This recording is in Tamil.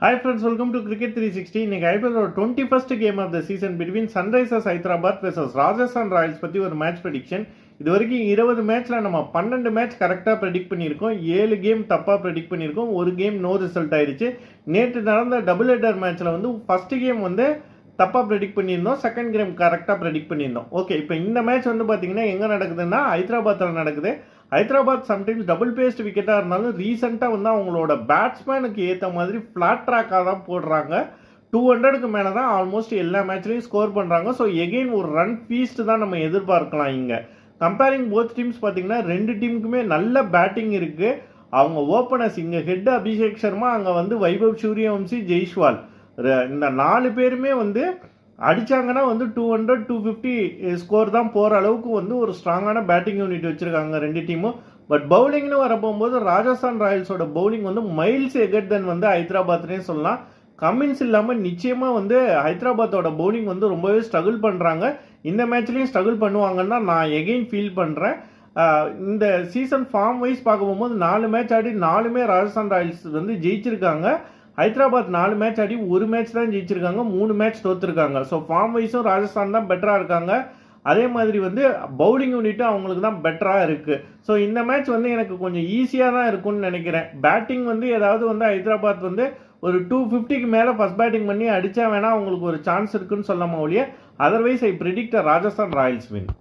Hi friends, welcome to Cricket 360. இன்னைக்கு IPL 21st game of the season between Sunrisers Hyderabad versus Rajasthan Royals பற்றி ஒரு மேட்ச் ப்ரெடிக்ஷன். இது வரைக்கும் 20 மேட்ச்சில் நம்ம 12 மேட்ச் கரெக்டாக ப்ரெடிக்ட் பண்ணியிருக்கோம், 7 கேம் தப்பாக ப்ரெடிக்ட் பண்ணியிருக்கோம், ஒரு கேம் நோ ரிசல்ட் ஆயிடுச்சு. நேற்று நடந்த டபுள் ஹெட்டர் மேட்ச்சில் வந்து ஃபர்ஸ்ட் கேம் வந்து தப்பாக ப்ரெடிக்ட் பண்ணியிருந்தோம், செகண்ட் கேம் கரெக்டாக ப்ரெடிக்ட் பண்ணியிருந்தோம். ஓகே, இப்போ இந்த மேட்ச் வந்து பார்த்தீங்கன்னா எங்கே நடக்குதுன்னா ஹைதராபாத்தில் நடக்குது. ஹைதராபாத் சம்டைம்ஸ் டபுள் பேஸ்ட் விக்கெட்டாக இருந்தாலும் ரீசெண்டாக வந்து அவங்களோட பேட்ஸ்மேனுக்கு ஏற்ற மாதிரி ஃப்ளாட் ட்ராக்காக தான் போடுறாங்க. 200க்கு மேலே தான் ஆல்மோஸ்ட் எல்லா மேட்ச்லையும் ஸ்கோர் பண்ணுறாங்க. ஸோ எகெயின் ஒரு ரன் ஃபீஸ்ட் தான் நம்ம எதிர்பார்க்கலாம். இங்கே கம்பேரிங் போத் டீம்ஸ் பார்த்தீங்கன்னா ரெண்டு டீமுக்குமே நல்ல பேட்டிங் இருக்குது. அவங்க ஓப்பனர்ஸ் இங்கே ஹெட் அபிஷேக் சர்மா, அங்கே வந்து வைபவ் சூரியவம்சி, ஜெய்ஸ்வால், இந்த 4 பேருமே வந்து அடித்தாங்கன்னா வந்து 200 250 ஸ்கோர் தான் போகிற அளவுக்கு வந்து ஒரு ஸ்ட்ராங்கான பேட்டிங் யூனிட் வச்சுருக்காங்க ரெண்டு டீமும். பட் பவுலிங்னு வரப்போகும்போது ராஜஸ்தான் ராயல்ஸோட பவுலிங் வந்து மைல்ஸ் எகர் தென் வந்து ஹைதராபாத்னே சொல்லலாம். கமின்ஸ் இல்லாமல் நிச்சயமாக வந்து ஹைதராபாத்தோட பவுலிங் வந்து ரொம்பவே ஸ்ட்ரகிள் பண்ணுறாங்க. இந்த மேட்ச்லேயும் ஸ்ட்ரகிள் பண்ணுவாங்கன்னா நான் எகெயின் ஃபீல் பண்ணுறேன். இந்த சீசன் ஃபார்ம் வைஸ் பார்க்க போகும்போது 4 மேட்ச் ஆடி 4மே ராஜஸ்தான் ராயல்ஸ் வந்து ஜெயிச்சிருக்காங்க. ஹைதராபாத் 4 மேட்ச் ஆடி 1 மேட்ச் தான் ஜெயிச்சிருக்காங்க, 3 மேட்ச் தோற்றுருக்காங்க. ஸோ ஃபார்ம் வைஸும் ராஜஸ்தான் தான் பெட்டராக இருக்காங்க. அதே மாதிரி வந்து பவுலிங் யூனிட்டும் அவங்களுக்கு தான் பெட்டராக இருக்குது. ஸோ இந்த மேட்ச் வந்து எனக்கு கொஞ்சம் ஈஸியாக தான் இருக்கும்னு நினைக்கிறேன். பேட்டிங் வந்து ஏதாவது வந்து ஹைதராபாத் வந்து ஒரு 250க்கு மேலே ஃபஸ்ட் பேட்டிங் பண்ணி அடித்தா வேணால் அவங்களுக்கு ஒரு சான்ஸ் இருக்குன்னு சொல்லாமல் ஒழிய, otherwise I predict Rajasthan Royals win.